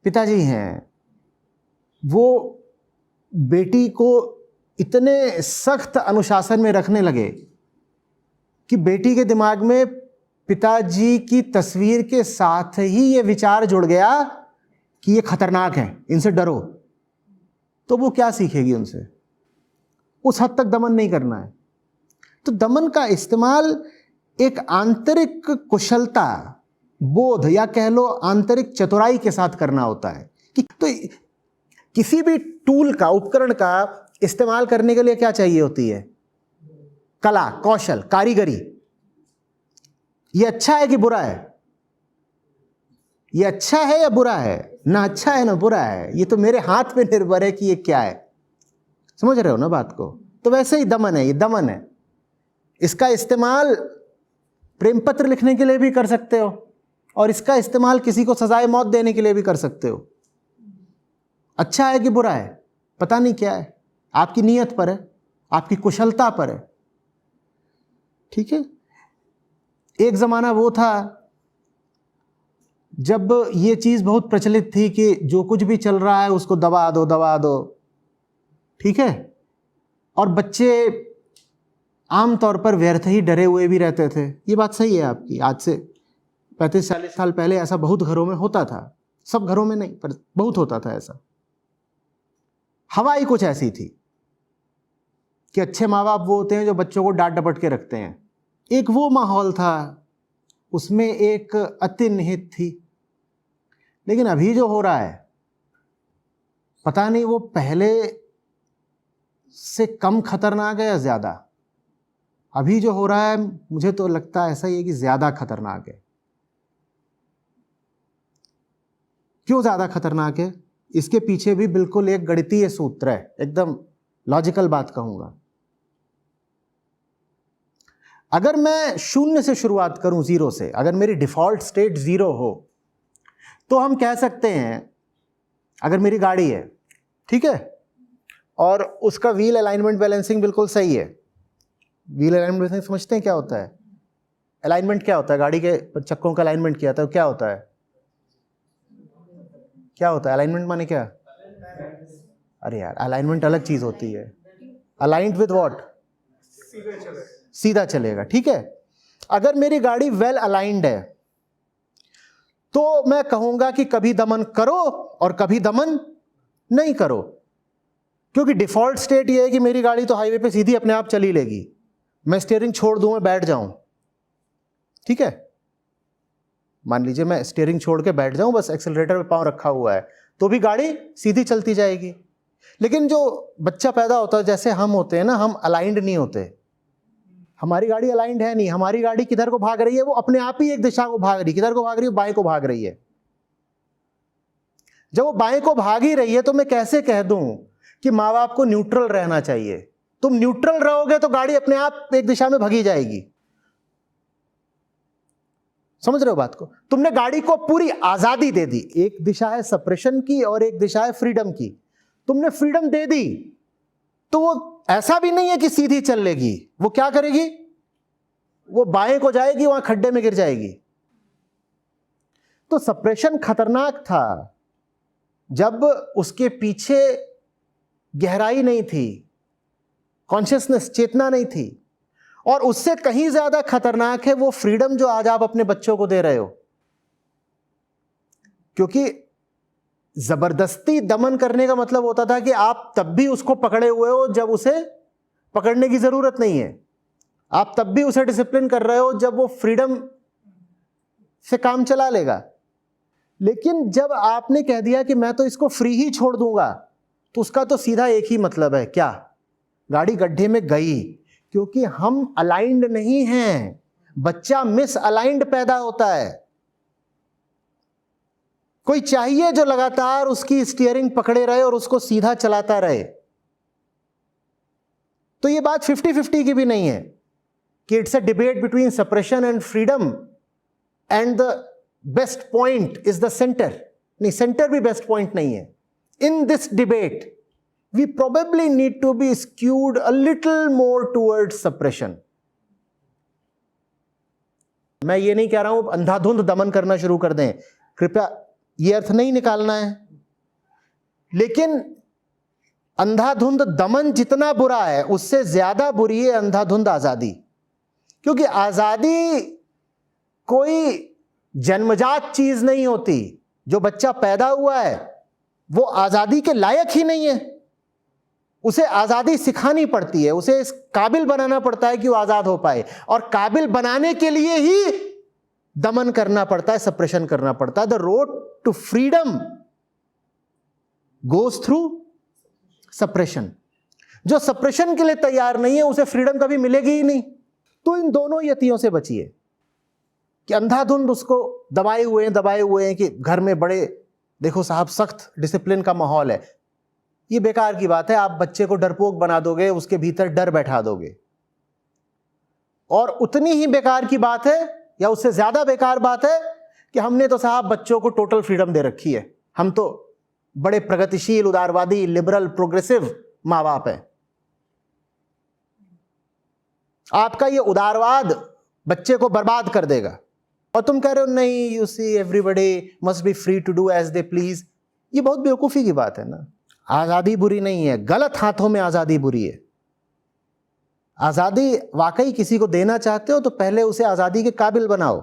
पिताजी हैं वो बेटी को इतने सख्त अनुशासन में रखने लगे कि बेटी के दिमाग में पिताजी की तस्वीर के साथ ही ये विचार जुड़ गया कि ये खतरनाक है, इनसे डरो। तो वो क्या सीखेगी उनसे? उस हद तक दमन नहीं करना है। तो दमन का इस्तेमाल एक आंतरिक कुशलता, बोध या कह लो आंतरिक चतुराई के साथ करना होता है। कि तो किसी भी टूल का, उपकरण का इस्तेमाल करने के लिए क्या चाहिए होती है? कला, कौशल, कारीगरी। ये अच्छा है कि बुरा है? ये अच्छा है या बुरा है? ना अच्छा है ना बुरा है, ये तो मेरे हाथ पे निर्भर है कि ये क्या है। समझ रहे हो ना बात को? तो वैसे ही दमन है, ये दमन है। इसका इस्तेमाल प्रेम पत्र लिखने के लिए भी कर सकते हो और इसका इस्तेमाल किसी को सजाए मौत देने के लिए भी कर सकते हो। अच्छा है कि बुरा है पता नहीं, क्या है, आपकी नीयत पर है, आपकी कुशलता पर है। ठीक है। एक जमाना वो था जब ये चीज बहुत प्रचलित थी कि जो कुछ भी चल रहा है उसको दबा दो, दबा दो। ठीक है। और बच्चे आमतौर पर व्यर्थ ही डरे हुए भी रहते थे। ये बात सही है आपकी। आज से 35-40 साल पहले ऐसा बहुत घरों में होता था। सब घरों में नहीं, पर बहुत होता था ऐसा। हवा ही कुछ ऐसी थी कि अच्छे माँ बाप वो होते हैं जो बच्चों को डांट डपट के रखते हैं। एक वो माहौल था, उसमें एक अति निहित थी। लेकिन अभी जो हो रहा है पता नहीं वो पहले से कम खतरनाक है या ज्यादा। अभी जो हो रहा है मुझे तो लगता है ऐसा ही है कि ज्यादा खतरनाक है। क्यों ज्यादा खतरनाक है? इसके पीछे भी बिल्कुल एक गणितीय सूत्र है, एकदम लॉजिकल बात कहूंगा। अगर मैं शून्य से शुरुआत करूं, जीरो से, अगर मेरी डिफॉल्ट स्टेट जीरो हो, तो हम कह सकते हैं अगर मेरी गाड़ी है, ठीक है, और उसका व्हील अलाइनमेंट बैलेंसिंग बिल्कुल सही है। व्हील अलाइनमेंट बैलेंसिंग समझते हैं क्या होता है? अलाइनमेंट क्या होता है? गाड़ी के चक्कों का अलाइनमेंट किया था, क्या होता है? क्या होता है अलाइनमेंट? माने क्या? अरे यार, अलाइनमेंट अलग चीज होती है। Aligned with what? सीधा चलेगा। ठीक है। अगर मेरी गाड़ी वेल अलाइंड है तो मैं कहूंगा कि कभी दमन करो और कभी दमन नहीं करो, क्योंकि डिफॉल्ट स्टेट यह है कि मेरी गाड़ी तो हाईवे पे सीधी अपने आप चली लेगी। मैं स्टीयरिंग छोड़ दूं, मैं बैठ जाऊं, ठीक है, मान लीजिए मैं स्टीयरिंग छोड़ के बैठ जाऊं, बस एक्सेलरेटर पे पांव रखा हुआ है, तो भी गाड़ी सीधी चलती जाएगी। लेकिन जो बच्चा पैदा होता है, जैसे हम होते हैं ना, हम अलाइंड नहीं होते। हमारी गाड़ी अलाइंड है नहीं। हमारी गाड़ी किधर को भाग रही है? वो अपने आप ही एक दिशा को भाग रही है। किधर को भाग रही है? बाएं को भाग रही है। जब वो बाएं को भाग ही रही है तो मैं कैसे कह दूं कि माँ बाप को न्यूट्रल रहना चाहिए? तुम न्यूट्रल रहोगे तो गाड़ी अपने आप एक दिशा में भगी जाएगी। समझ रहे हो बात को? तुमने गाड़ी को पूरी आजादी दे दी। एक दिशा है सप्रेशन की और एक दिशा है फ्रीडम की। तुमने फ्रीडम दे दी तो वो ऐसा भी नहीं है कि सीधी चल लेगी। वो क्या करेगी? वो बाएं को जाएगी, वहां खड्डे में गिर जाएगी। तो सप्रेशन खतरनाक था जब उसके पीछे गहराई नहीं थी, कॉन्शियसनेस, चेतना नहीं थी। और उससे कहीं ज्यादा खतरनाक है वो फ्रीडम जो आज आप अपने बच्चों को दे रहे हो। क्योंकि जबरदस्ती दमन करने का मतलब होता था कि आप तब भी उसको पकड़े हुए हो जब उसे पकड़ने की जरूरत नहीं है। आप तब भी उसे डिसिप्लिन कर रहे हो जब वो फ्रीडम से काम चला लेगा। लेकिन जब आपने कह दिया कि मैं तो इसको फ्री ही छोड़ दूंगा, तो उसका तो सीधा एक ही मतलब है, क्या? गाड़ी गड्ढे में गई, क्योंकि हम अलाइंड नहीं हैं। बच्चा मिस अलाइंड पैदा होता है। कोई चाहिए जो लगातार उसकी स्टीयरिंग पकड़े रहे और उसको सीधा चलाता रहे। तो ये बात 50-50 की भी नहीं है कि it's a debate between suppression and freedom and the best point is the centre. नहीं, सेंटर भी बेस्ट पॉइंट नहीं है। In this debate we probably need to be skewed a little more towards suppression. मैं ये नहीं कह रहा हूं अंधाधुंध दमन करना शुरू कर दें, कृपया ये अर्थ नहीं निकालना है। लेकिन अंधाधुंध दमन जितना बुरा है उससे ज्यादा बुरी है अंधाधुंध आजादी। क्योंकि आजादी कोई जन्मजात चीज नहीं होती। जो बच्चा पैदा हुआ है वो आजादी के लायक ही नहीं है, उसे आजादी सिखानी पड़ती है, उसे इस काबिल बनाना पड़ता है कि वो आजाद हो पाए। और काबिल बनाने के लिए ही दमन करना पड़ता है, सप्रेशन करना पड़ता है। The road to freedom goes through suppression. जो सप्रेशन के लिए तैयार नहीं है उसे फ्रीडम कभी मिलेगी ही नहीं। तो इन दोनों यतियों से बचिए कि अंधाधुंध उसको दबाए हुए हैं कि घर में बड़े देखो साहब सख्त डिसिप्लिन का माहौल है। ये बेकार की बात है। आप बच्चे को डरपोक बना दोगे, उसके भीतर डर बैठा दोगे। और उतनी ही बेकार की बात है या उससे ज्यादा बेकार बात है कि हमने तो साहब बच्चों को टोटल फ्रीडम दे रखी है, हम तो बड़े प्रगतिशील, उदारवादी, लिबरल, प्रोग्रेसिव माँ बाप हैं। आपका ये उदारवाद बच्चे को बर्बाद कर देगा। और तुम कह रहे हो नहीं, you see everybody must be free to do as they please. ये बहुत बेवकूफी की बात है ना। आजादी बुरी नहीं है, गलत हाथों में आजादी बुरी है। आजादी वाकई किसी को देना चाहते हो तो पहले उसे आजादी के काबिल बनाओ।